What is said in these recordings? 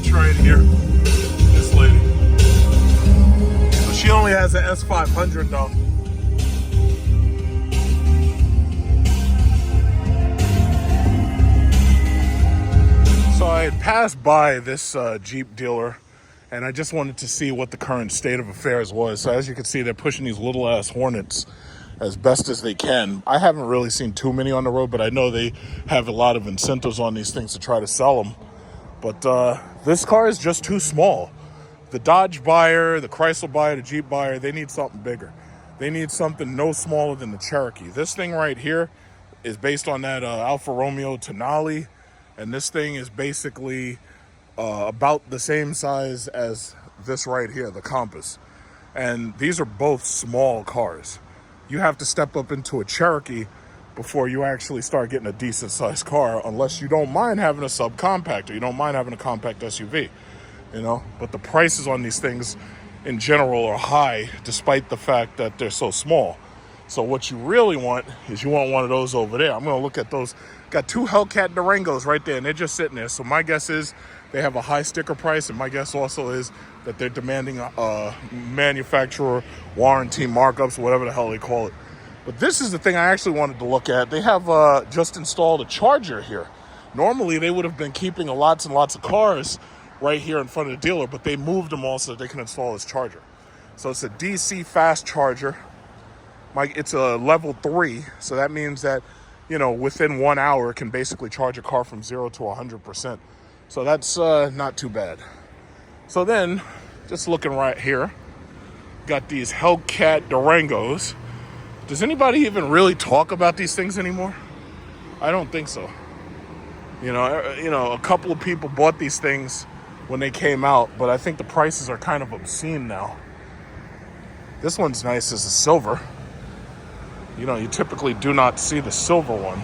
bitch right here. This lady. So she only has an S500 though. So I had passed by this Jeep dealer and I just wanted to see what the current state of affairs was. So as you can see, they're pushing these little ass Hornets as best as they can. I haven't really seen too many on the road, but I know they have a lot of incentives on these things to try to sell them. But this car is just too small. The Dodge buyer, the Chrysler buyer, the Jeep buyer, they need something bigger. They need something no smaller than the Cherokee. This thing right here is based on that Alfa Romeo Tonale. And this thing is basically about the same size as this right here, the Compass. And these are both small cars. You have to step up into a Cherokee before you actually start getting a decent sized car, unless you don't mind having a subcompact or you don't mind having a compact SUV, you know? But the prices on these things in general are high, despite the fact that they're so small. So what you really want is you want one of those over there. I'm gonna look at those. Got two Hellcat Durangos right there, and they're just sitting there. So my guess is they have a high sticker price, and my guess also is that they're demanding manufacturer warranty markups, whatever the hell they call it. But this is the thing I actually wanted to look at. They have just installed a charger here. Normally, they would have been keeping lots and lots of cars right here in front of the dealer, but they moved them all so that they can install this charger. So it's a DC fast charger. It's a level 3, so that means that, you know, within 1 hour, it can basically charge a car from 0 to 100%. So that's not too bad. So then, just looking right here, got these Hellcat Durangos. Does anybody even really talk about these things anymore? I don't think so. You know, a couple of people bought these things when they came out, but I think the prices are kind of obscene now. This one's nice as a silver. You know, you typically do not see the silver one.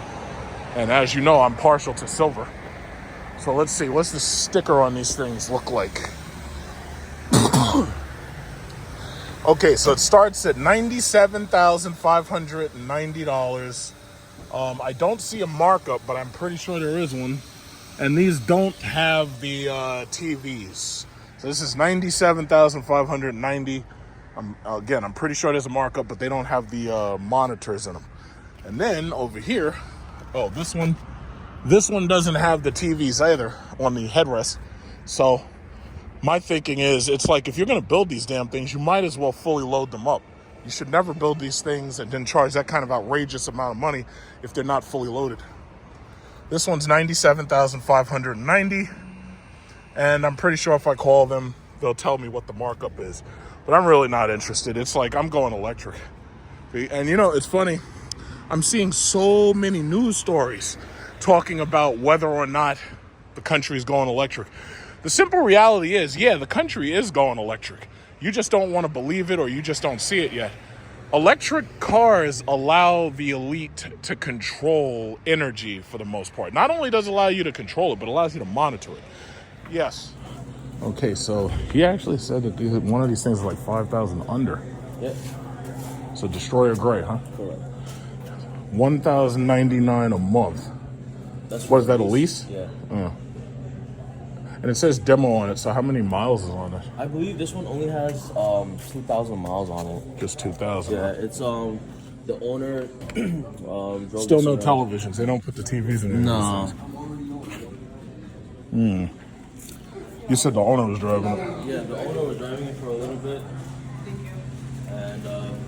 And as you know, I'm partial to silver. So let's see, what's the sticker on these things look like? Okay, so it starts at $97,590. I don't see a markup, but I'm pretty sure there is one. And these don't have the TVs. So this is $97,590. Again, I'm pretty sure there's a markup, but they don't have the monitors in them. And then over here, oh, this one doesn't have the TVs either on the headrest. So my thinking is, it's like, if you're going to build these damn things, you might as well fully load them up. You should never build these things and then charge that kind of outrageous amount of money if they're not fully loaded. This one's $97,590. And I'm pretty sure if I call them, they'll tell me what the markup is. But I'm really not interested. It's like, I'm going electric. And you know, it's funny. I'm seeing so many news stories talking about whether or not the country is going electric. The simple reality is, yeah, the country is going electric. You just don't want to believe it, or you just don't see it yet. Electric cars allow the elite to control energy for the most part. Not only does it allow you to control it, but it allows you to monitor it. Yes. Okay, so he actually said that one of these things is like 5,000 under. Yep. So Destroyer Gray, huh? Correct. $1,099 a month. What is that, a lease? Yeah. And it says demo on it, so how many miles is on it? I believe this one only has 2,000 miles on it. Just 2,000. Yeah, it's the owner drove Still no televisions. They don't put the TVs in there. No. You said the owner was driving it. Yeah, the owner was driving it for a little bit. And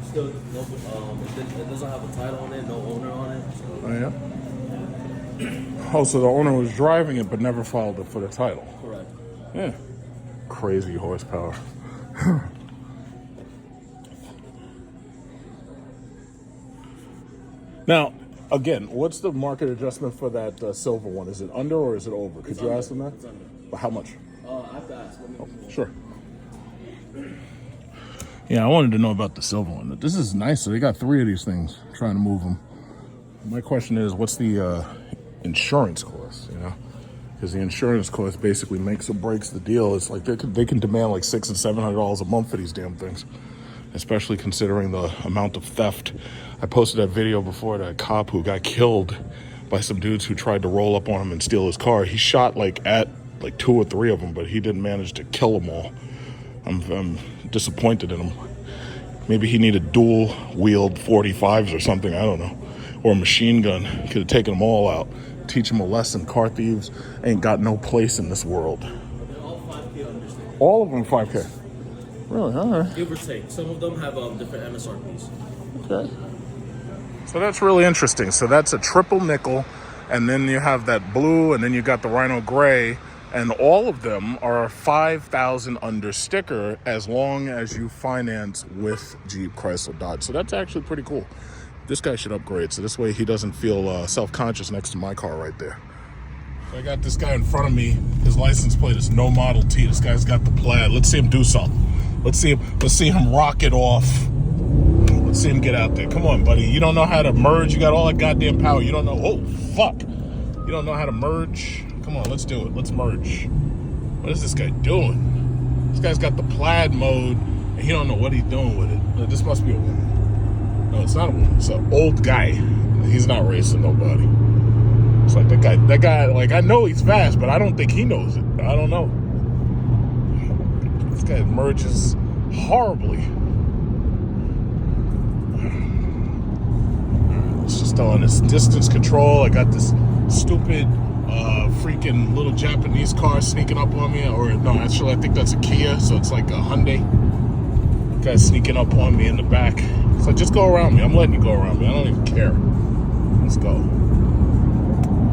still, it doesn't have a title on it, no owner on it. So. Oh, yeah? Oh, so the owner was driving it but never filed it for the title. Correct. Yeah. Crazy horsepower. Now, again, what's the market adjustment for that silver one? Is it under or is it over? Could you ask them that? It's under. But how much? I have to ask. Sure. Yeah, I wanted to know about the silver one. This is nice. So they got 3 of these things, trying to move them. My question is, what's the insurance cost, you know? Because the insurance cost basically makes or breaks the deal. It's like they can demand like $600 and $700 a month for these damn things, especially considering the amount of theft. I posted that video before, that cop who got killed by some dudes who tried to roll up on him and steal his car. He shot like at like 2 or 3 of them, but he didn't manage to kill them all. I'm disappointed in him. Maybe he needed dual-wield 45s or something, I don't know. Or a machine gun. He could have taken them all out. Teach them a lesson. Car thieves ain't got no place in this world. They're all 5K understand. All of them 5K? Really? All right. Give or take. Some of them have different MSRPs. Okay. So that's really interesting. So that's a triple nickel, and then you have that blue, and then you got the Rhino Gray, and all of them are 5,000 under sticker as long as you finance with Jeep, Chrysler, Dodge. So that's actually pretty cool. This guy should upgrade, so this way he doesn't feel self-conscious next to my car right there. So I got this guy in front of me. His license plate is no Model T. This guy's got the plaid. Let's see him do something. Let's see him rock it off. Let's see him get out there. Come on, buddy. You don't know how to merge. You got all that goddamn power. You don't know. Oh, fuck. You don't know how to merge. Come on, let's do it. Let's merge. What is this guy doing? This guy's got the plaid mode, and he don't know what he's doing with it. This must be a woman. No, it's not a woman. It's an old guy. He's not racing nobody. It's like that guy, like, I know he's fast, but I don't think he knows it. I don't know. This guy merges horribly. It's just on this distance control. I got this stupid freaking little Japanese car sneaking up on me. Or no, actually, I think that's a Kia, so it's like a Hyundai. Guy's sneaking up on me in the back. So just go around me. I'm letting you go around me. I don't even care. Let's go.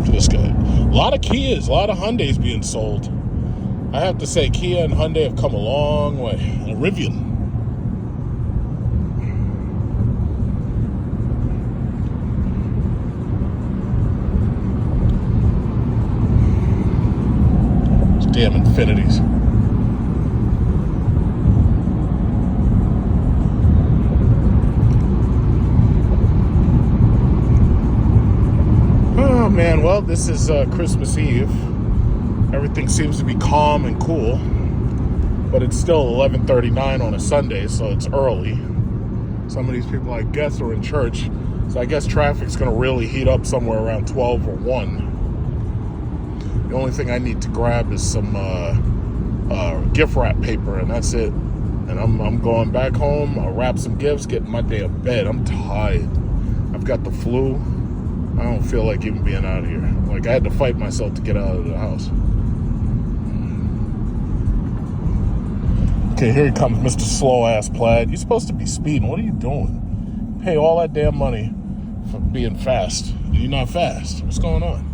For this guy. A lot of Kias, a lot of Hyundais being sold. I have to say, Kia and Hyundai have come a long way. A Rivian. Those damn Infinities. Oh man, well, this is Christmas Eve. Everything seems to be calm and cool, but it's still 11:39 on a Sunday, so it's early. Some of these people, I guess, are in church, so I guess traffic's going to really heat up somewhere around 12 or 1. The only thing I need to grab is some gift wrap paper, and that's it. And I'm going back home. I'll wrap some gifts, get in my damn bed. I'm tired. I've got the flu. I don't feel like even being out here. Like, I had to fight myself to get out of the house. Okay, here he comes, Mr. Slow-Ass Plaid. You're supposed to be speeding. What are you doing? Pay all that damn money for being fast. You're not fast. What's going on?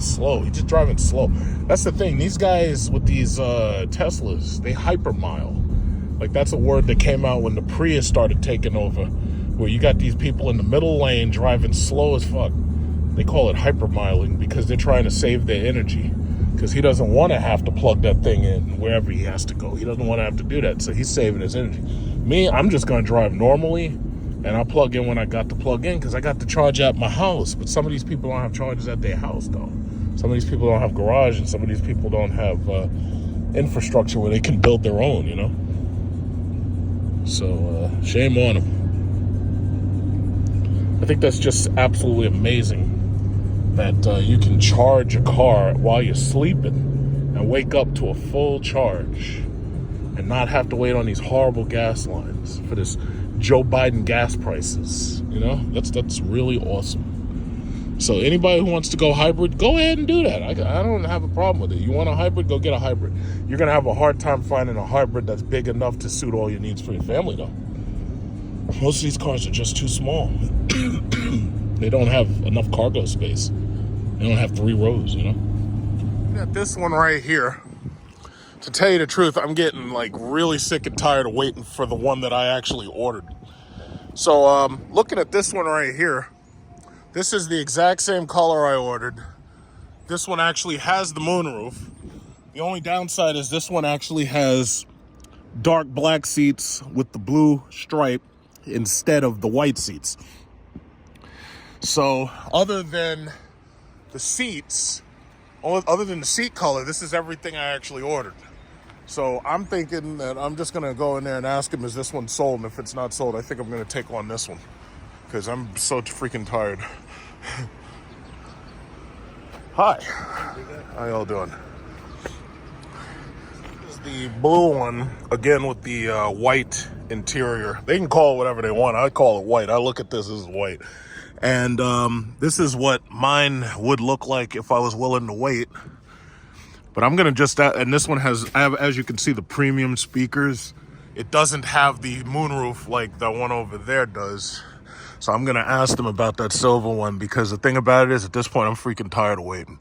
Slow. He's just driving slow. That's the thing. These guys with these Teslas, they hypermile. Like, that's a word that came out when the Prius started taking over, where you got these people in the middle lane driving slow as fuck. They call it hypermiling because they're trying to save their energy, because he doesn't want to have to plug that thing in wherever he has to go. He doesn't want to have to do that, so he's saving his energy. Me, I'm just going to drive normally, and I'll plug in when I got to plug in, because I got to charge at my house. But some of these people don't have chargers at their house, though. Some of these people don't have garage, and some of these people don't have infrastructure where they can build their own, you know? So, shame on them. I think that's just absolutely amazing that you can charge a car while you're sleeping and wake up to a full charge and not have to wait on these horrible gas lines for this Joe Biden gas prices. You know, that's really awesome. So anybody who wants to go hybrid, go ahead and do that. I don't have a problem with it. You want a hybrid, go get a hybrid. You're going to have a hard time finding a hybrid that's big enough to suit all your needs for your family, though. Most of these cars are just too small. They don't have enough cargo space. They don't have 3 rows, you know? Got this one right here. To tell you the truth, I'm getting like really sick and tired of waiting for the one that I actually ordered. So looking at this one right here, this is the exact same color I ordered. This one actually has the moonroof. The only downside is this one actually has dark black seats with the blue stripe instead of the white seats. So other than the seats, other than the seat color, this is everything I actually ordered. So I'm thinking that I'm just gonna go in there and ask him, is this one sold? And if it's not sold, I think I'm gonna take on this one, because I'm so freaking tired. Hi, how y'all doing? This is the blue one, again with the white interior. They can call it whatever they want. I call it white. I look at this as white. And this is what mine would look like if I was willing to wait. But I'm gonna just, and this one has, as you can see, the premium speakers. It doesn't have the moonroof like the one over there does. So I'm gonna ask them about that silver one, because the thing about it is, at this point, I'm freaking tired of waiting.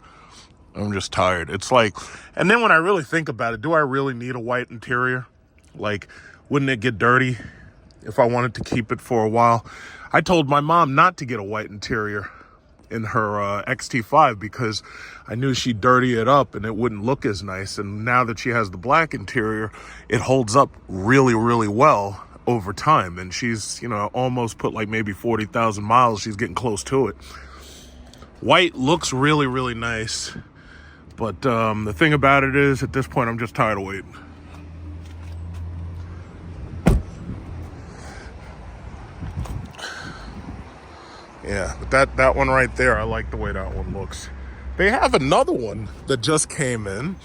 I'm just tired. It's like, and then when I really think about it, do I really need a white interior? Like, wouldn't it get dirty if I wanted to keep it for a while? I told my mom not to get a white interior in her XT5 because I knew she'd dirty it up and it wouldn't look as nice. And now that she has the black interior, it holds up really, really well over time. And she's, you know, almost put like maybe 40,000 miles. She's getting close to it. White looks really, really nice. But the thing about it is, at this point, I'm just tired of waiting. Yeah, but that one right there, I like the way that one looks. They have another one that just came in,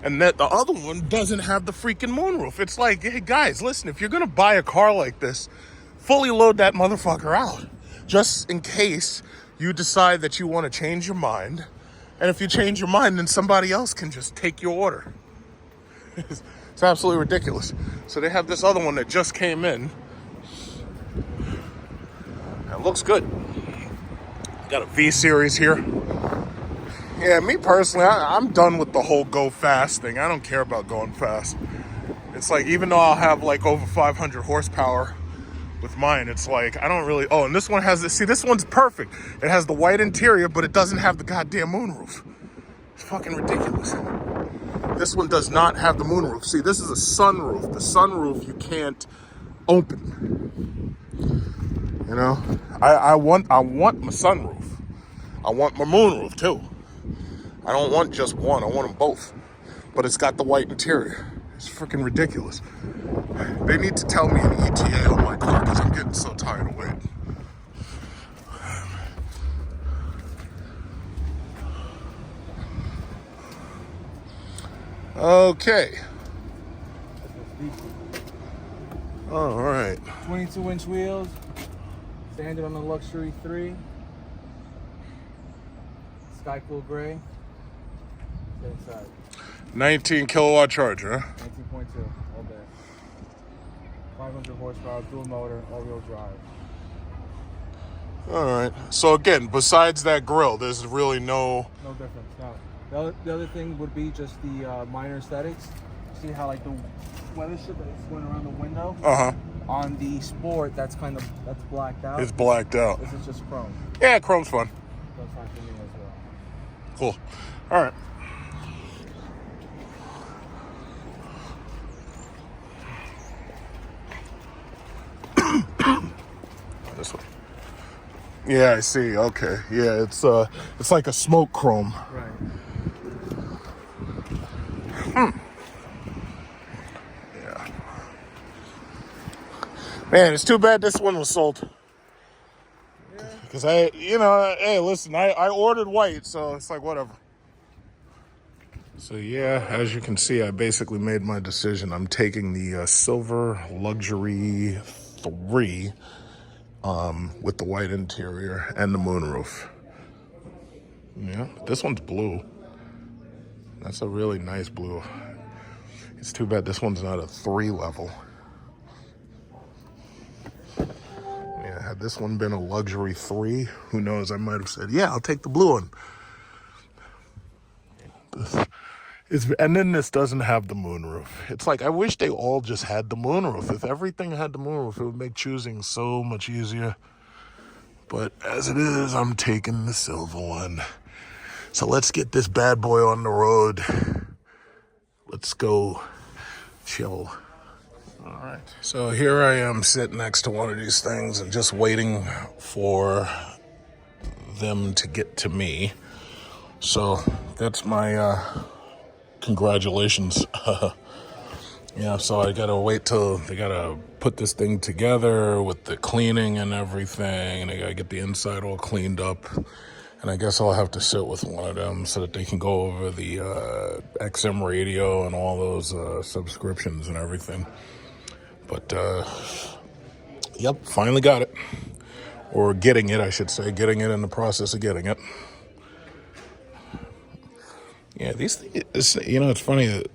and that the other one doesn't have the freaking moonroof. It's like, hey guys, listen, if you're gonna buy a car like this, fully load that motherfucker out, just in case you decide that you want to change your mind. And if you change your mind, then somebody else can just take your order. It's absolutely ridiculous. So they have this other one that just came in. It looks good. Got a V series here. Yeah, me personally, I'm done with the whole go fast thing. I don't care about going fast. It's like, even though I'll have like over 500 horsepower with mine, it's like, I don't really, oh, and this one has this, see, this one's perfect. It has the white interior, but it doesn't have the goddamn moonroof. It's fucking ridiculous. This one does not have the moonroof. See, this is a sunroof. The sunroof you can't open. You know, I want my sunroof. I want my moonroof too. I don't want just one, I want them both. But it's got the white interior. It's freaking ridiculous. They need to tell me an ETA on my car, because I'm getting so tired of waiting. Okay. All right. 22-inch wheels. Standard on the Luxury 3. Sky Cool Gray. Inside. 19 kilowatt charger, huh? 19.2 all day. 500 horsepower, dual motor, all-wheel drive. All right. So again, besides that grill, there's really no difference. No. The other thing would be just the minor aesthetics. See how like the weather strip that's going around the window? On the Sport, that's blacked out. It's blacked out. This is just chrome. Yeah, chrome's fun. That's fine for me as well. Cool. All right. This one. Yeah, I see. Okay. Yeah, it's like a smoke chrome. Right. Yeah. Man, it's too bad this one was sold. Because hey, listen, I ordered white, so it's like, whatever. So yeah, as you can see, I basically made my decision. I'm taking the silver luxury 3 with the white interior and the moonroof. Yeah, this one's blue. That's a really nice blue. It's too bad this one's not a 3 level. Yeah, had this one been a luxury 3, who knows, I might have said, yeah, I'll take the blue one. And then this doesn't have the moonroof. It's like, I wish they all just had the moonroof. If everything had the moonroof, it would make choosing so much easier. But as it is, I'm taking the silver one. So let's get this bad boy on the road. Let's go chill. All right. So here I am sitting next to one of these things and just waiting for them to get to me. So that's my congratulations. Yeah, so I gotta wait till they gotta put this thing together with the cleaning and everything, and I gotta get the inside all cleaned up. And I guess I'll have to sit with one of them so that they can go over the XM radio and all those subscriptions and everything. But, yep, finally got it. Or getting it, I should say. Getting it, in the process of getting it. Yeah, these things, you know, it's funny that,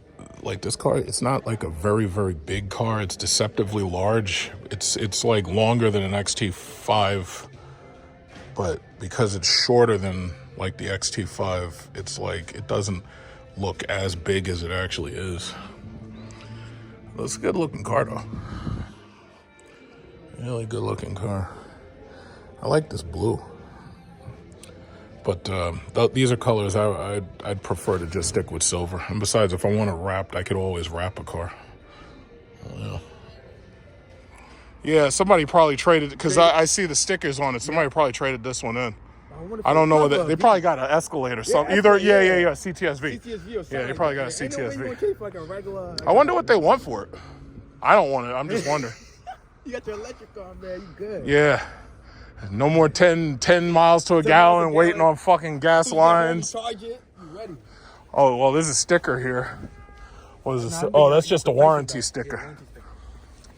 like, this car, it's not like a very, very big car. It's deceptively large. It's like longer than an XT5. But because it's shorter than, like, the XT5, it's like, it doesn't look as big as it actually is. It's a good-looking car, though. Really good-looking car. I like this blue. But these are colors I'd prefer to just stick with silver. And besides, if I want it wrapped, I could always wrap a car. Yeah, somebody probably traded it, because I see the stickers on it. Somebody probably traded this one in. I don't know what they probably got an Escalade or something. Either CTSV. CTSV or something. Yeah, they probably got a Ain't no way you gonna CTSV. keep like a regular. I wonder what they want for it. I don't want it. I'm just wondering. You got your electric car, man. You good? Yeah. No more 10 miles to a gallon waiting on fucking gas lines. Charge it. You ready? Oh, well, there's a sticker here. What is this? Oh, that's just a warranty sticker.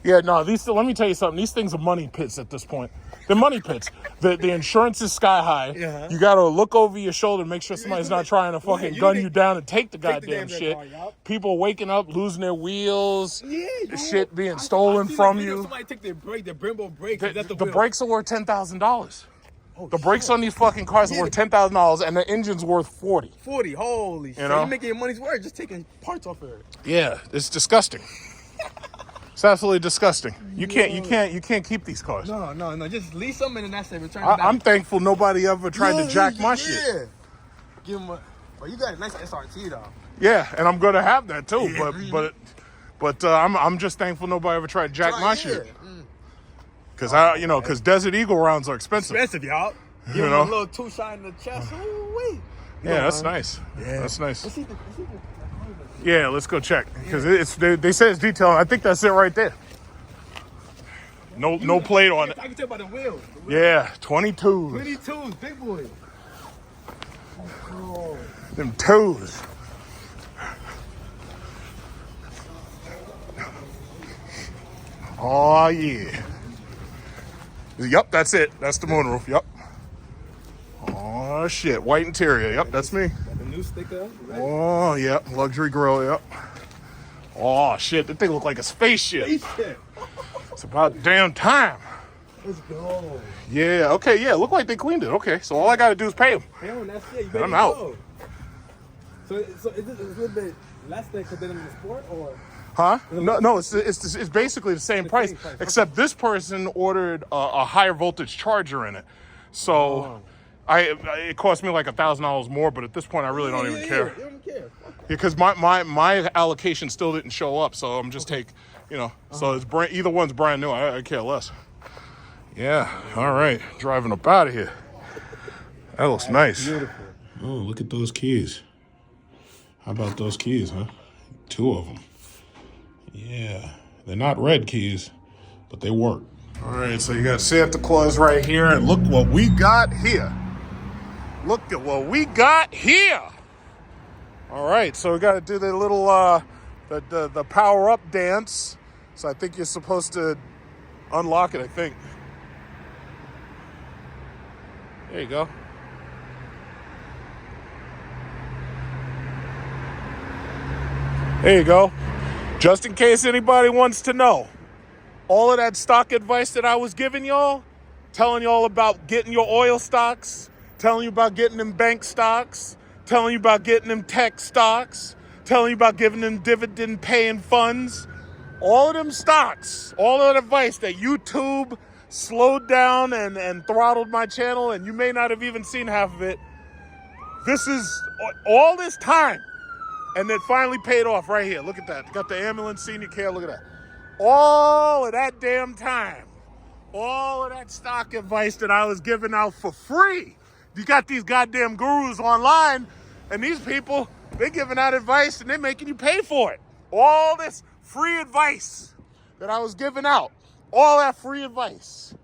Yeah, no, let me tell you something. These things are money pits at this point. They're money pits. The insurance is sky high. Yeah. You got to look over your shoulder and make sure somebody's not trying to fucking gun you down and take the goddamn shit. People waking up, losing their wheels, shit being stolen from you. Somebody take their brake, their Brembo brakes. The brakes are worth $10,000. The brakes on these fucking cars are worth $10,000, and the engine's worth $40. 40, holy shit. You're making your money's worth just taking parts off of it. Yeah, it's disgusting. It's absolutely disgusting. You can't keep these cars. No. Just lease them and then that's it. Return it back. I'm thankful nobody ever tried to jack my shit. Give them you got a nice SRT though. Yeah, and I'm gonna have that too. But I'm just thankful nobody ever tried to jack my shit. Because Desert Eagle rounds are expensive. Y'all. Give them a little 2 shot in the chest. Ooh-wee. Yeah, that's nice. Yeah, that's nice. Yeah, let's go check, because they say it's detailed. I think that's it right there. No plate on it. I can tell by the wheels. Yeah, 22s. 22s, big boy. Oh. Them toes. Oh yeah. Yep, that's it. That's the moonroof. Yep. Oh shit, white interior. Yep, that's me. Got the new sticker. Right? Oh yeah, luxury grill. Yep. Oh shit, that thing look like a spaceship. It's about damn time. Let's go. Yeah. Okay. Yeah. Look like they cleaned it. Okay. So all I gotta do is pay them. Pay them. That's it. You I'm out. Go. So is it a little bit less than the Sport or? Huh? No. It's basically the same price, except this person ordered a higher voltage charger in it. So. It cost me like $1,000 more, but at this point I really don't even care. You don't care. Because my allocation still didn't show up, so I'm just so it's either one's brand new. I care less. Yeah, all right, driving up out of here. That looks nice. Beautiful. Oh, look at those keys. How about those keys, huh? 2 of them. Yeah, they're not red keys, but they work. All right, so you got Santa Claus right here, and look what we got here. Look at what we got here. All right, so we got to do the little the power up dance. So I think you're supposed to unlock it, I think. There you go. There you go. Just in case anybody wants to know, all of that stock advice that I was giving y'all, telling y'all about getting your oil stocks, telling you about getting them bank stocks, telling you about getting them tech stocks, telling you about giving them dividend paying funds, all of them stocks, all of that advice that YouTube slowed down and throttled my channel, and you may not have even seen half of it. This is all this time, and it finally paid off right here. Look at that. Got the ambulance senior care. Look at that. All of that damn time, all of that stock advice that I was giving out for free. You got these goddamn gurus online, and these people, they're giving out advice and they're making you pay for it. All this free advice that I was giving out, all that free advice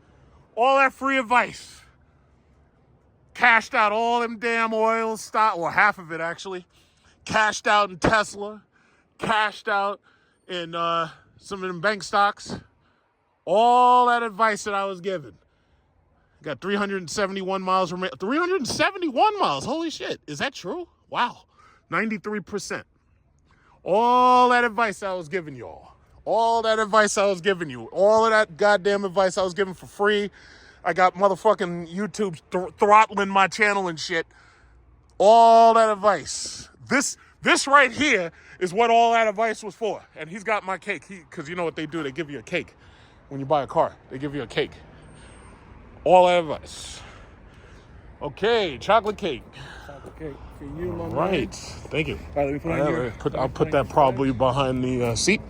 Cashed out all them damn oil stock, or half of it actually. Cashed out in Tesla. Cashed out in some of them bank stocks. All that advice that I was given. Got 371 miles remaining. 371 miles. Holy shit. Is that true? Wow. 93%. All that advice I was giving y'all. All that advice I was giving you. All of that goddamn advice I was giving for free. I got motherfucking YouTube throttling my channel and shit. All that advice. This right here is what all that advice was for. And he's got my cake. Because you know what they do? They give you a cake. When you buy a car, they give you a cake. All that advice. Okay, chocolate cake. Chocolate cake for you, my man. Right. Thank you. All right, let me put on your... I'll put that probably behind the seat.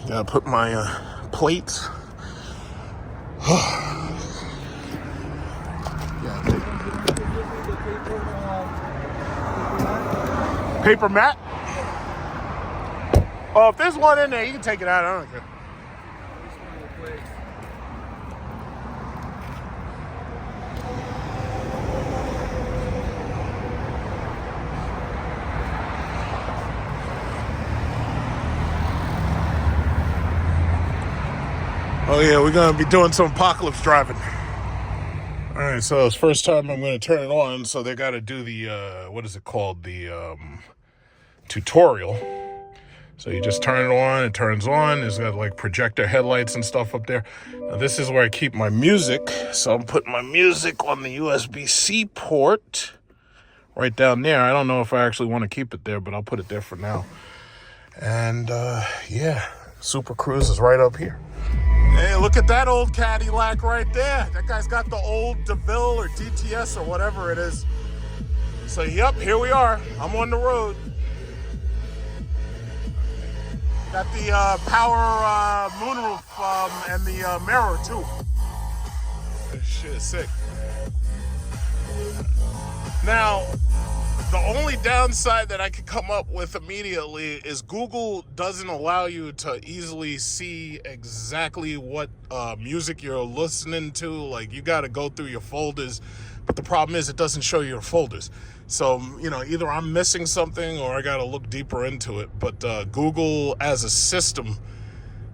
Gotta put my plates. Paper mat? Oh, if there's one in there, you can take it out. I don't care. Oh yeah, we're gonna be doing some apocalypse driving. All right, so it's first time I'm gonna turn it on. So they got to do the what is it called? The tutorial. So you just turn it on, it turns on. It's got like projector headlights and stuff up there. Now this is where I keep my music. So I'm putting my music on the USB-C port right down there. I don't know if I actually want to keep it there, but I'll put it there for now. And yeah, Super Cruise is right up here. Hey, look at that old Cadillac right there. That guy's got the old DeVille or DTS or whatever it is. So, yep, here we are. I'm on the road. Got the power moonroof and the mirror, too. This shit is sick. Now, the only downside that I could come up with immediately is Google doesn't allow you to easily see exactly what music you're listening to. Like, you got to go through your folders. But the problem is it doesn't show you your folders. So, you know, either I'm missing something or I got to look deeper into it. But Google as a system,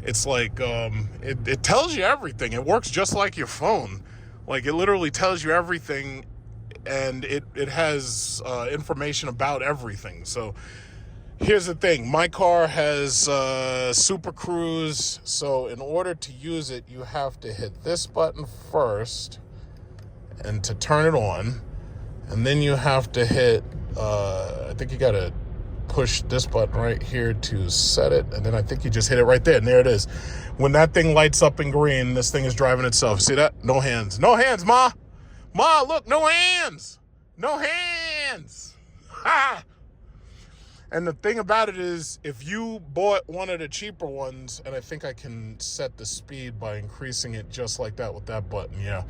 it's like it tells you everything. It works just like your phone. Like, it literally tells you everything. And it has information about everything. So here's the thing. My car has Super Cruise. So in order to use it, you have to hit this button first and to turn it on. And then you have to hit, I think you got to push this button right here to set it. And then I think you just hit it right there. And there it is. When that thing lights up in green, this thing is driving itself. See that? No hands. No hands, Ma. Ma, look, no hands. No hands. Ha! And the thing about it is, if you bought one of the cheaper ones, and I think I can set the speed by increasing it just like that with that button, yeah.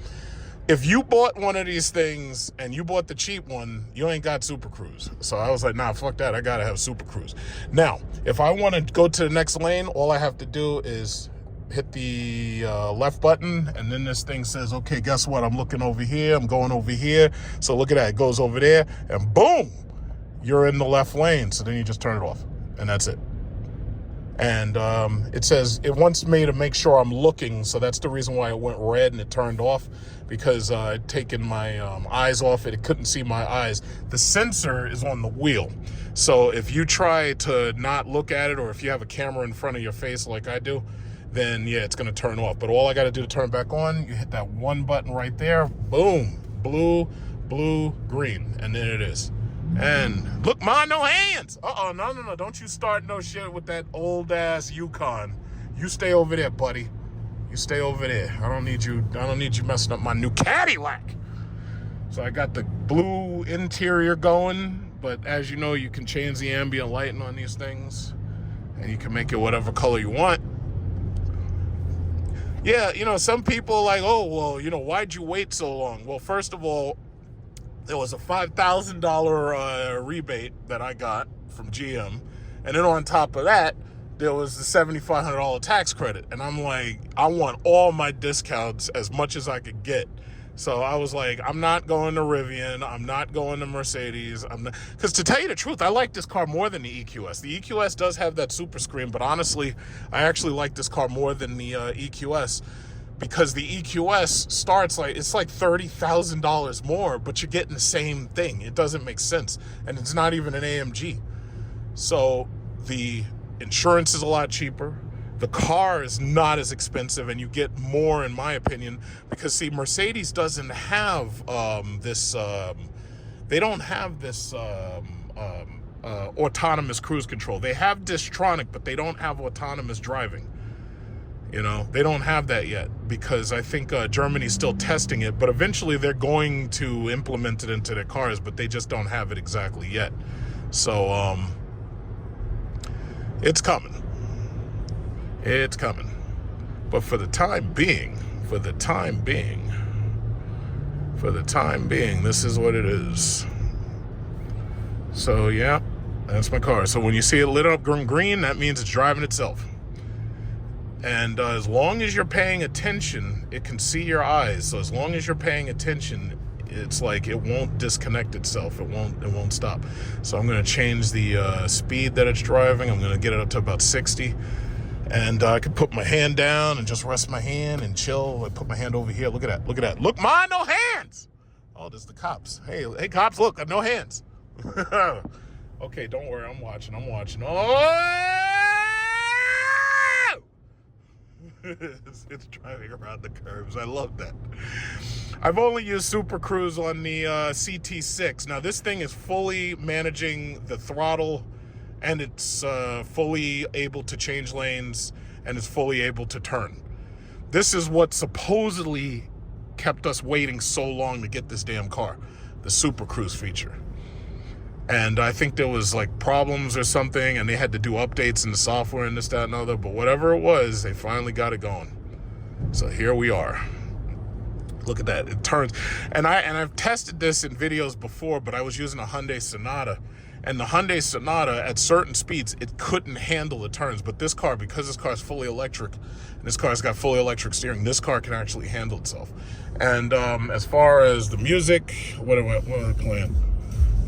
If you bought one of these things and you bought the cheap one, you ain't got Super Cruise. So I was like, nah, fuck that. I got to have Super Cruise. Now, if I want to go to the next lane, all I have to do is hit the left button, and then this thing says, okay, guess what? I'm looking over here. I'm going over here. So look at that. It goes over there, and boom, you're in the left lane. So then you just turn it off, and that's it. And it says it wants me to make sure I'm looking. So that's the reason why it went red and it turned off, because I'd taken my eyes off it. It couldn't see my eyes. The sensor is on the wheel. So if you try to not look at it, or if you have a camera in front of your face like I do, then yeah, it's gonna turn off. But all I gotta do to turn it back on, you hit that one button right there, boom, blue, green, and then it is. And look, Ma, no hands. No, don't you start no shit with that old ass Yukon. You stay over there, buddy. You stay over there. I don't need you messing up my new Cadillac. So I got the blue interior going, but as you know, you can change the ambient lighting on these things, and you can make it whatever color you want. Yeah, you know, some people are like, oh, well, you know, why'd you wait so long? Well, first of all, there was a $5,000 rebate that I got from GM. And then on top of that, there was the $7,500 tax credit. And I'm like, I want all my discounts as much as I could get. So I was like, I'm not going to Rivian. I'm not going to Mercedes. Because to tell you the truth, I like this car more than the EQS. The EQS does have that super screen, but honestly, I actually like this car more than the EQS, because the EQS starts it's like $30,000 more, but you're getting the same thing. It doesn't make sense, and it's not even an AMG. So the insurance is a lot cheaper. The car is not as expensive, and you get more, in my opinion, because see, Mercedes doesn't have this. They don't have this autonomous cruise control. They have Distronic, but they don't have autonomous driving. You know, they don't have that yet, because I think Germany's still testing it, but eventually they're going to implement it into their cars, but they just don't have it exactly yet. So it's coming. It's coming. But for the time being, this is what it is. So yeah, that's my car. So when you see it lit up green, that means it's driving itself. And as long as you're paying attention, it can see your eyes. So as long as you're paying attention, it's like it won't disconnect itself. It won't stop. So I'm going to change the speed that it's driving. I'm going to get it up to about 60. And I can put my hand down and just rest my hand and chill. I put my hand over here. Look at that. Look, mine, no hands. Oh, there's the cops. Hey, cops, look, no hands. Okay, don't worry. I'm watching. Oh! It's driving around the curves. I love that. I've only used Super Cruise on the CT6. Now, this thing is fully managing the throttle, and it's fully able to change lanes, and it's fully able to turn. This is what supposedly kept us waiting so long to get this damn car, the Super Cruise feature. And I think there was like problems or something, and they had to do updates in the software and this, that, and other, but whatever it was, they finally got it going. So here we are. Look at that, it turns. And I've tested this in videos before, but I was using a Hyundai Sonata. And the Hyundai Sonata, at certain speeds, it couldn't handle the turns. But this car, because this car is fully electric, and this car's got fully electric steering, this car can actually handle itself. And as far as the music, what are they playing?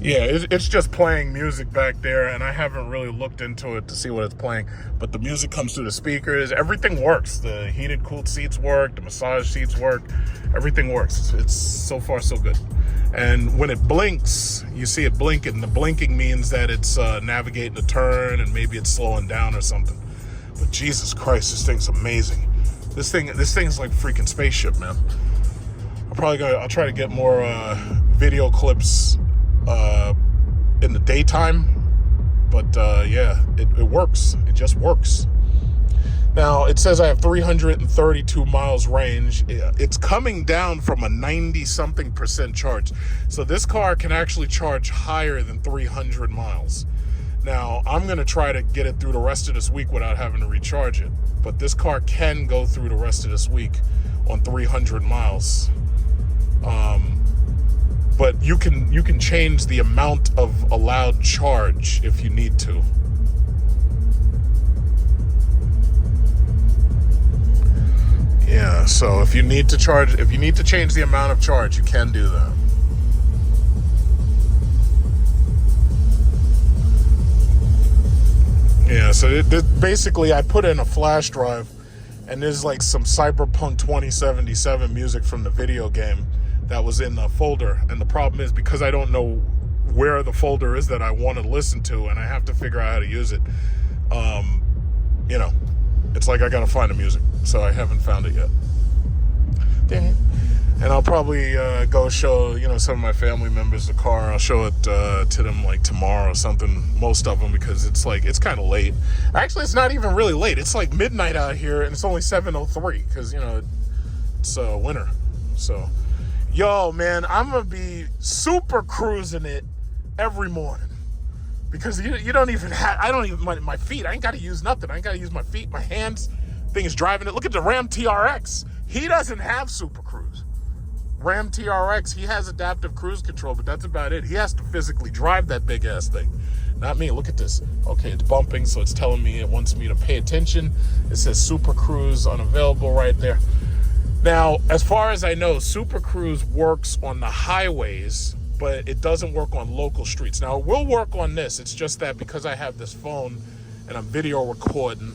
Yeah, it's just playing music back there, and I haven't really looked into it to see what it's playing. But the music comes through the speakers. Everything works. The heated, cooled seats work. The massage seats work. Everything works. It's so far so good. And when it blinks, you see it blinking. The blinking means that it's navigating a turn, and maybe it's slowing down or something. But Jesus Christ, this thing's amazing. This thing's like freaking spaceship, man. I'll try to get more video clips in the daytime, but yeah, it works. It just works. Now, it says I have 332 miles range. It's coming down from a 90-something% charge. So this car can actually charge higher than 300 miles. Now, I'm going to try to get it through the rest of this week without having to recharge it. But this car can go through the rest of this week on 300 miles. But you can change the amount of allowed charge if you need to. Yeah, so if you need to change the amount of charge, you can do that. Yeah, so basically I put in a flash drive, and there's like some Cyberpunk 2077 music from the video game that was in the folder. And the problem is, because I don't know where the folder is that I want to listen to, and I have to figure out how to use it, you know, it's like I gotta find the music. So I haven't found it yet. Dang it. And I'll probably go show, some of my family members the car. I'll show it to them like tomorrow or something, most of them, because it's kind of late. Actually, it's not even really late. It's like midnight out here, and it's only 7:03 because, it's winter. So, yo, man, I'm going to be super cruising it every morning. Because you don't even have, I don't even, my feet, I ain't got to use nothing. I ain't got to use my feet, my hands. Thing is driving it. Look at the Ram TRX. He doesn't have Super Cruise. Ram TRX, he has adaptive cruise control, but that's about it. He has to physically drive that big ass thing. Not me. Look at this. Okay, it's bumping, so it's telling me it wants me to pay attention. It says Super Cruise unavailable right there. Now, as far as I know, Super Cruise works on the highways, but it doesn't work on local streets. Now, it will work on this. It's just that because I have this phone and I'm video recording,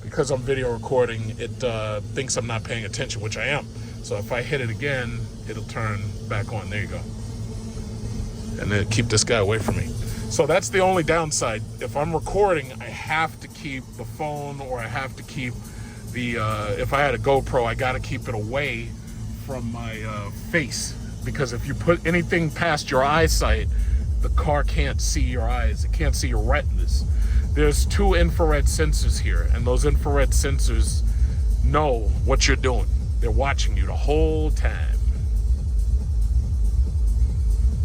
because I'm video recording, it thinks I'm not paying attention, which I am. So if I hit it again, it'll turn back on. There you go. And then keep this guy away from me. So that's the only downside. If I'm recording, I have to keep the phone, or I have to keep the, if I had a GoPro, I got to keep it away from my face. Because if you put anything past your eyesight, the car can't see your eyes. It can't see your retinas. There's 2 infrared sensors here, and those infrared sensors know what you're doing. They're watching you the whole time.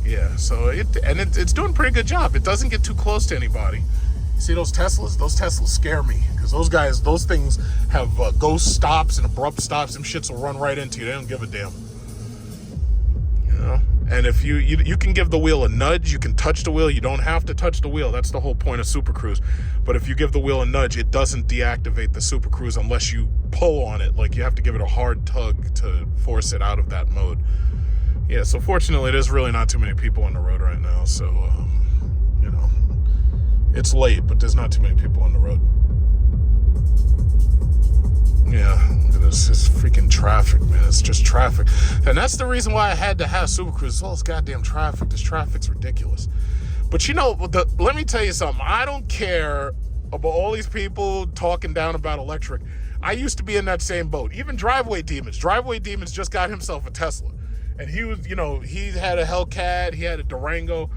Yeah, so it's doing a pretty good job. It doesn't get too close to anybody. You see those Teslas? Those Teslas scare me, because those things have ghost stops and abrupt stops. Them shits will run right into you. They don't give a damn. You know? And if you can give the wheel a nudge, you can touch the wheel. You don't have to touch the wheel. That's the whole point of Super Cruise. But if you give the wheel a nudge, it doesn't deactivate the Super Cruise unless you pull on it. Like, you have to give it a hard tug to force it out of that mode. Yeah, so fortunately, there's really not too many people on the road right now. So, you know, it's late, but there's not too many people on the road. Yeah, look at this. It's freaking traffic, man. It's just traffic. And that's the reason why I had to have Super Cruise. All this goddamn traffic. This traffic's ridiculous. But, you know, let me tell you something. I don't care about all these people talking down about electric. I used to be in that same boat. Even Driveway Demons. Driveway Demons just got himself a Tesla. And he was, you know, he had a Hellcat, he had a Durango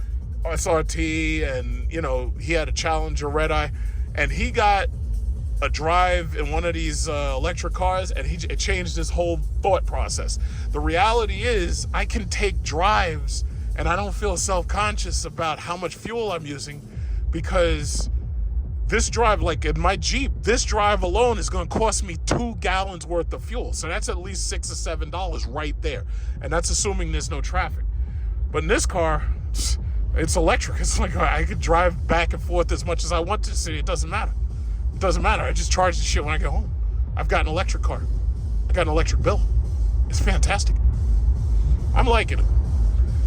SRT, and, you know, he had a Challenger Red Eye. And he got a drive in one of these electric cars, and it changed his whole thought process. The reality is, I can take drives, and I don't feel self-conscious about how much fuel I'm using, because this drive, like in my Jeep, this drive alone is going to cost me 2 gallons worth of fuel. So that's at least $6 or $7 right there. And that's assuming there's no traffic. But in this car, it's electric. It's like I could drive back and forth as much as I want to the city. It doesn't matter. It doesn't matter. I just charge the shit when I get home. I've got an electric car. I got an electric bill. It's fantastic. I'm liking it.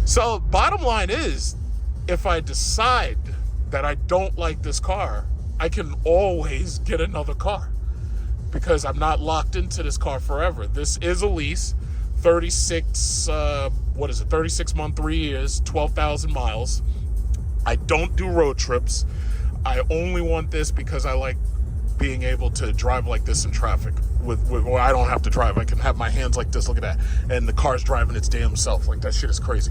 So bottom line is, if I decide that I don't like this car, I can always get another car, because I'm not locked into this car forever. This is a lease, 36 month, 3 years, 12,000 miles. I don't do road trips. I only want this because I like being able to drive like this in traffic. Where I don't have to drive. I can have my hands like this. Look at that. And the car's driving its damn self. Like, that shit is crazy.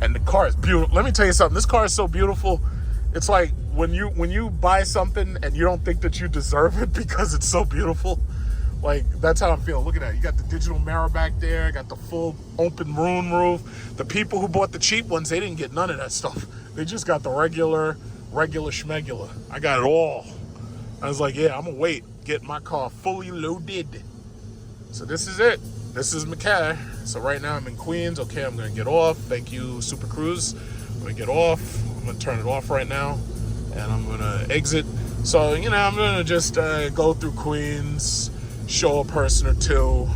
And the car is beautiful. Let me tell you something. This car is so beautiful. It's like when you buy something and you don't think that you deserve it because it's so beautiful. Like, that's how I'm feeling. Look at that. You got the digital mirror back there. Got the full open moon roof. The people who bought the cheap ones, they didn't get none of that stuff. They just got the regular schmegula. I got it all. I was like, yeah, I'm gonna wait. Get my car fully loaded. So this is it. This is McKay. So right now I'm in Queens. Okay, I'm gonna get off. Thank you, Super Cruise. I'm gonna get off. I'm gonna turn it off right now, and I'm gonna exit. So, you know, I'm gonna just go through Queens, show a person or two,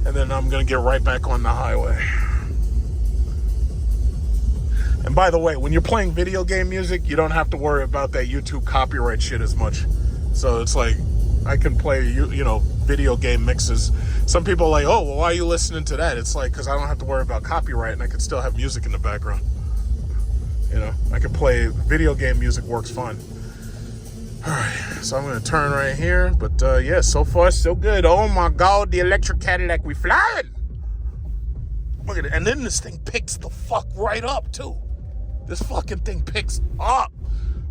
and then I'm gonna get right back on the highway. And by the way, when you're playing video game music, you don't have to worry about that YouTube copyright shit as much. So it's like, I can play, you know, video game mixes. Some people are like, oh, well, why are you listening to that? It's like, because I don't have to worry about copyright, and I can still have music in the background. You know, I can play video game music, works fine. All right, so I'm going to turn right here. But, yeah, so far, so good. Oh, my God, the electric Cadillac, we flying. Look at it. And then this thing picks the fuck right up, too. This fucking thing picks up.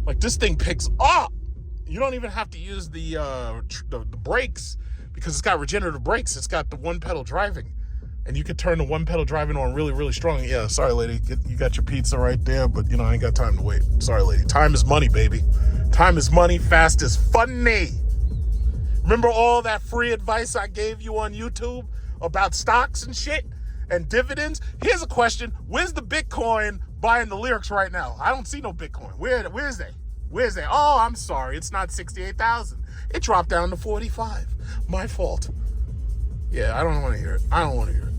Like, this thing picks up. You don't even have to use the brakes, because it's got regenerative brakes. It's got the one pedal driving. And you could turn the one pedal driving on really, really strong. Yeah, sorry, lady. You got your pizza right there, but, you know, I ain't got time to wait. Sorry, lady. Time is money, baby. Time is money. Fast is funny. Remember all that free advice I gave you on YouTube about stocks and shit and dividends? Here's a question. Where's the Bitcoin buying the Lyriqs right now? I don't see no Bitcoin. Where's they? Where's they? Oh, I'm sorry. It's not 68,000. It dropped down to 45. My fault. Yeah, I don't want to hear it. I don't want to hear it.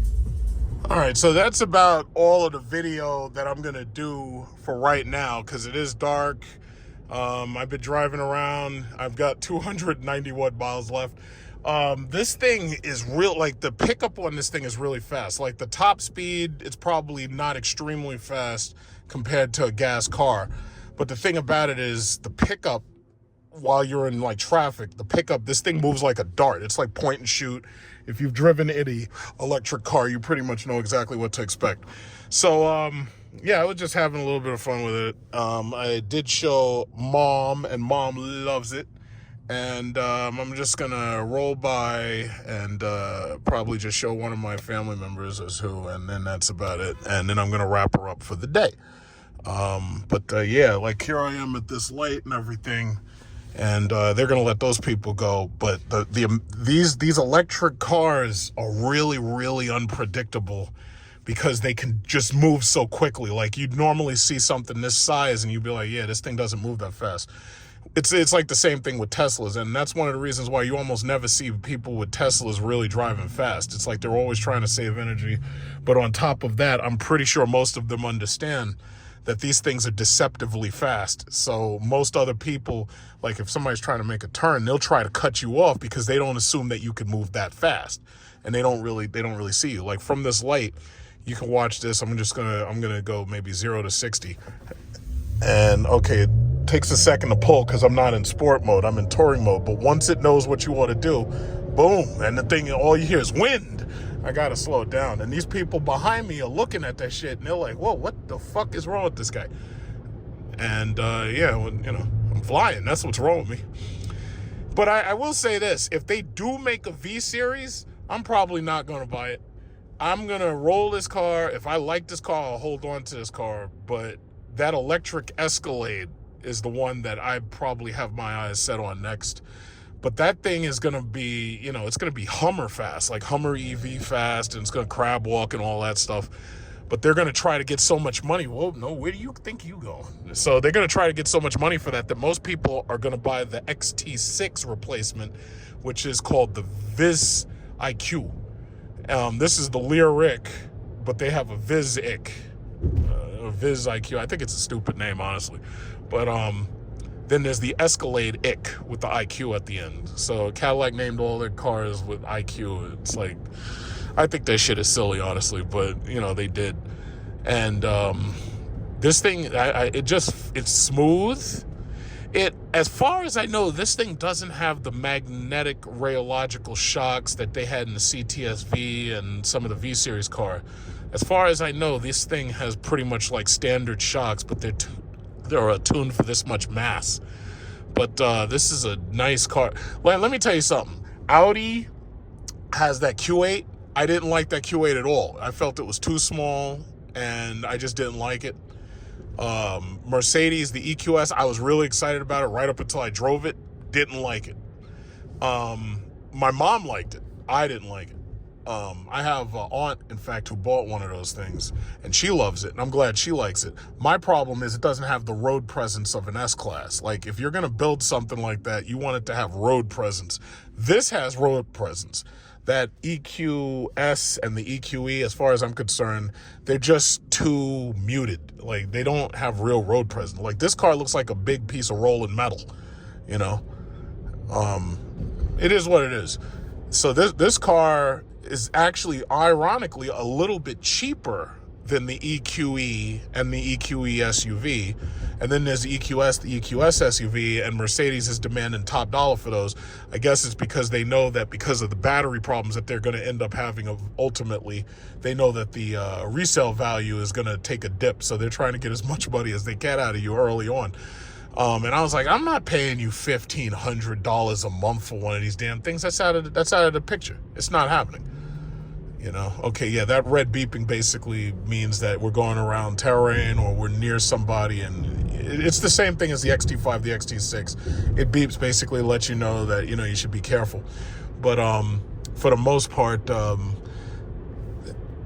All right, so that's about all of the video that I'm going to do for right now because it is dark. I've been driving around. I've got 291 miles left. This thing is real, like the pickup on this thing is really fast. Like the top speed, it's probably not extremely fast compared to a gas car. But the thing about it is the pickup, while you're in like traffic, the pickup, this thing moves like a dart. It's like point and shoot. If you've driven any electric car, you pretty much know exactly what to expect. So, yeah, I was just having a little bit of fun with it. I did show Mom, and Mom loves it. And I'm just going to roll by and probably just show one of my family members as who, and then that's about it. And then I'm going to wrap her up for the day. Yeah, like here I am at this light and everything. And they're going to let those people go. But these electric cars are really, really unpredictable because they can just move so quickly. Like you'd normally see something this size and you'd be like, yeah, this thing doesn't move that fast. It's like the same thing with Teslas. And that's one of the reasons why you almost never see people with Teslas really driving fast. It's like they're always trying to save energy. But on top of that, I'm pretty sure most of them understand that these things are deceptively fast. So most other people, like if somebody's trying to make a turn, they'll try to cut you off because they don't assume that you can move that fast. And they don't really see you. Like from this light, you can watch this. I'm gonna go maybe 0 to 60. And okay, it takes a second to pull because I'm not in sport mode, I'm in touring mode. But once it knows what you want to do, boom, and the thing, all you hear is wind. I gotta slow it down. And these people behind me are looking at that shit and they're like, whoa, what the fuck is wrong with this guy? And yeah, well, you know, I'm flying. That's what's wrong with me. But I will say this, if they do make a V-Series, I'm probably not gonna buy it. I'm gonna roll this car. If I like this car, I'll hold on to this car. But that electric Escalade is the one that I probably have my eyes set on next. But that thing is going to be, you know, it's going to be Hummer fast, like Hummer EV fast, and it's going to crab walk and all that stuff. But they're going to try to get so much money. Well, no, where do you think you go? So they're going to try to get so much money for that most people are going to buy the XT6 replacement, which is called the Viz IQ. This is the Lyriq, but they have a Viz IQ. Viz IQ. I think it's a stupid name, honestly. But then there's the Escalade IQ with the IQ at the end. So Cadillac named all their cars with IQ. It's like, I think that shit is silly, honestly, but you know, they did. And this thing, it's smooth. As far as I know, this thing doesn't have the magnetic rheological shocks that they had in the CTS-V and some of the V-Series car. As far as I know, this thing has pretty much like standard shocks, but they're tuned for this much mass. But this is a nice car. Let me tell you something. Audi has that Q8. I didn't like that Q8 at all. I felt it was too small, and I just didn't like it. Mercedes, the EQS, I was really excited about it right up until I drove it. Didn't like it. My mom liked it. I didn't like it. I have an aunt, in fact, who bought one of those things, and she loves it, and I'm glad she likes it. My problem is it doesn't have the road presence of an S-Class. Like, if you're going to build something like that, you want it to have road presence. This has road presence. That EQS and the EQE, as far as I'm concerned, they're just too muted. Like, they don't have real road presence. Like, this car looks like a big piece of rolling metal, you know? It is what it is. So this car is actually, ironically, a little bit cheaper than the EQE and the EQE SUV. And then there's the EQS SUV, and Mercedes is demanding top dollar for those. I guess it's because they know that because of the battery problems that they're going to end up having ultimately, they know that the resale value is going to take a dip. So they're trying to get as much money as they can out of you early on. And I was like, I'm not paying you $1,500 a month for one of these damn things. That's out of the picture. It's not happening. You know, okay, yeah, that red beeping basically means that we're going around terrain or we're near somebody, and it's the same thing as the XT5, the XT6. It beeps basically to let you know that, you know, you should be careful. But for the most part,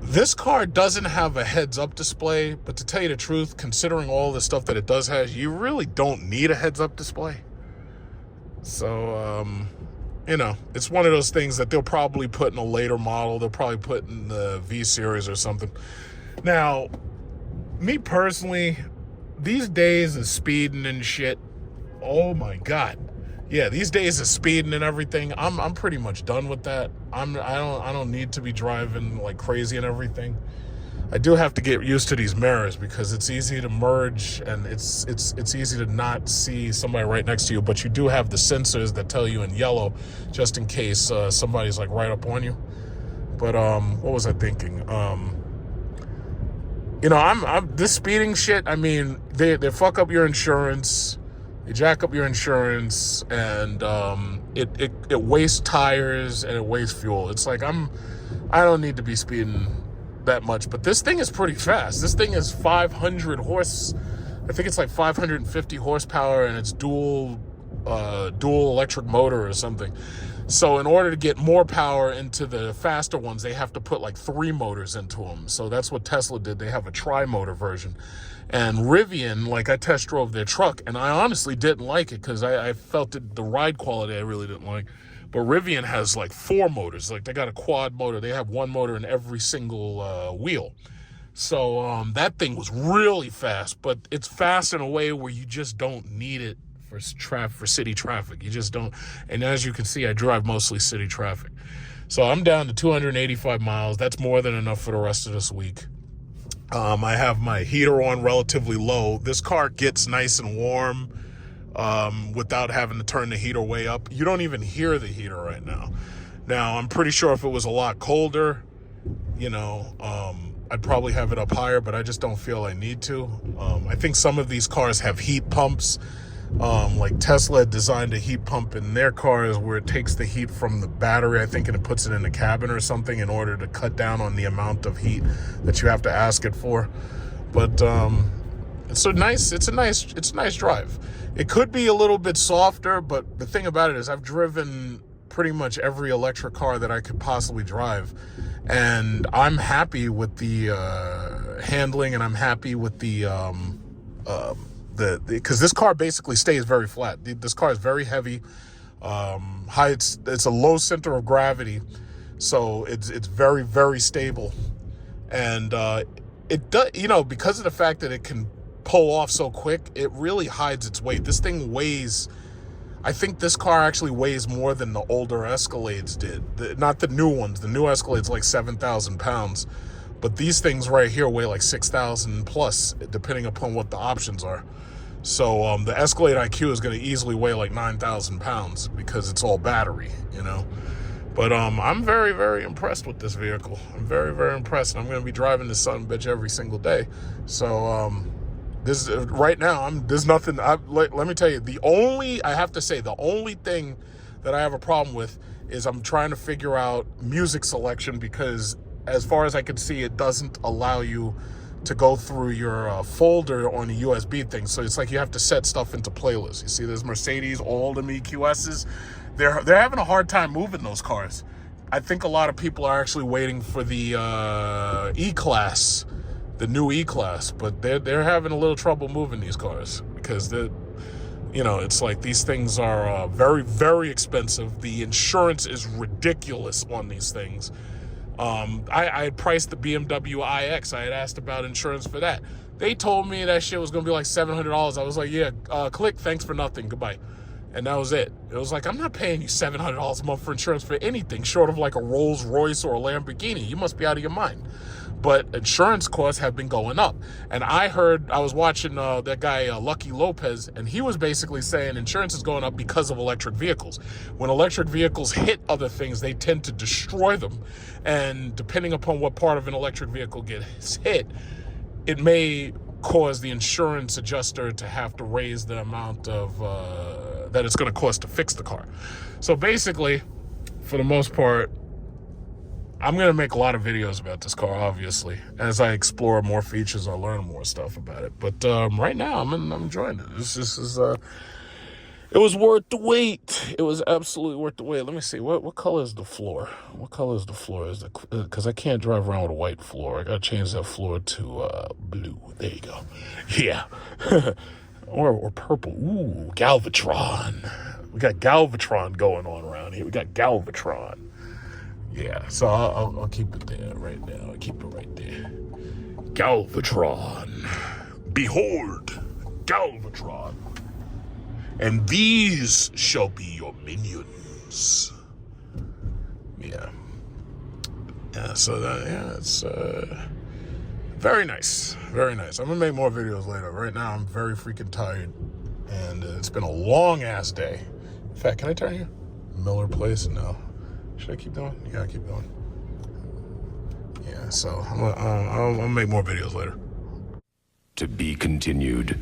this car doesn't have a heads-up display, but to tell you the truth, considering all the stuff that it does have, you really don't need a heads-up display. So, you know, it's one of those things that they'll probably put in a later model. They'll probably put in the V series or something. Now, me personally, these days of speeding and shit, oh my God. Yeah, these days of speeding and everything, I'm pretty much done with that. I don't need to be driving like crazy and everything. I do have to get used to these mirrors because it's easy to merge and it's easy to not see somebody right next to you, but you do have the sensors that tell you in yellow just in case somebody's like right up on you. But what was I thinking? You know, I'm this speeding shit. I mean, they fuck up your insurance, they jack up your insurance, and it wastes tires and it wastes fuel. It's like I don't need to be speeding that much, but this thing is pretty fast. This thing is 500 horse. I think it's like 550 horsepower, and it's dual electric motor or something. So in order to get more power into the faster ones, they have to put like 3 motors into them. So that's what Tesla did. They have a tri-motor version. And Rivian, like, I test drove their truck, and I honestly didn't like it because I felt the ride quality I really didn't like. But Rivian has like 4 motors. Like, they got a quad motor. They have 1 motor in every single wheel. So that thing was really fast, but it's fast in a way where you just don't need it for city traffic. You just don't. And as you can see, I drive mostly city traffic. So I'm down to 285 miles. That's more than enough for the rest of this week. I have my heater on relatively low. This car gets nice and warm without having to turn the heater way up. You don't even hear the heater right now. Now, I'm pretty sure if it was a lot colder, you know, I'd probably have it up higher, but I just don't feel I need to. I think some of these cars have heat pumps. Like Tesla designed a heat pump in their cars where it takes the heat from the battery, I think, and it puts it in the cabin or something in order to cut down on the amount of heat that you have to ask it for. But it's a nice drive. It could be a little bit softer, but the thing about it is I've driven pretty much every electric car that I could possibly drive, and I'm happy with the handling, and I'm happy with because this car basically stays very flat. This car is very heavy, it's a low center of gravity, so it's very, very stable, and it does, you know, because of the fact that it can pull off so quick, it really hides its weight. This thing weighs, I think this car actually weighs more than the older Escalades did. Not the new ones. The new Escalade's like 7,000 pounds. But these things right here weigh like 6,000 plus, depending upon what the options are. So the Escalade IQ is going to easily weigh like 9,000 pounds because it's all battery, you know. But I'm very, very impressed with this vehicle. I'm very, very impressed. I'm going to be driving this son of a bitch every single day. So this right now, there's nothing. Let me tell you, the only thing that I have a problem with is I'm trying to figure out music selection, because as far as I can see, it doesn't allow you to go through your folder on a USB thing. So it's like you have to set stuff into playlists. You see, there's Mercedes, all them EQSs. They're having a hard time moving those cars. I think a lot of people are actually waiting for the E-Class, the new E-Class, but they're having a little trouble moving these cars because you know, it's like these things are very, very expensive. The insurance is ridiculous on these things. I had priced the BMW iX. I had asked about insurance for that. They told me that shit was going to be like $700. I was like, yeah, click, thanks for nothing, goodbye. And that was it. It was like, I'm not paying you $700 a month for insurance for anything short of like a Rolls Royce or a Lamborghini. You must be out of your mind. But insurance costs have been going up. And I was watching that guy, Lucky Lopez, and he was basically saying insurance is going up because of electric vehicles. When electric vehicles hit other things, they tend to destroy them. And depending upon what part of an electric vehicle gets hit, it may cause the insurance adjuster to have to raise the amount of that it's going to cost to fix the car. So basically, for the most part, I'm going to make a lot of videos about this car, obviously. As I explore more features, I learn more stuff about it. But right now, I'm enjoying it. This is it was worth the wait. It was absolutely worth the wait. Let me see. What color is the floor? What color is the floor? Is it, because I can't drive around with a white floor. I got to change that floor to blue. There you go. Yeah. or purple. Ooh, Galvatron. We got Galvatron going on around here. We got Galvatron. Yeah, so I'll keep it there right now. I'll keep it right there. Galvatron. Behold, Galvatron. And these shall be your minions. Yeah. Yeah, so it's very nice. Very nice. I'm gonna make more videos later. Right now, I'm very freaking tired. And it's been a long-ass day. In fact, can I turn here? Miller Place? No. Should I keep going? Yeah, I keep going. Yeah, so I'll make more videos later. To be continued.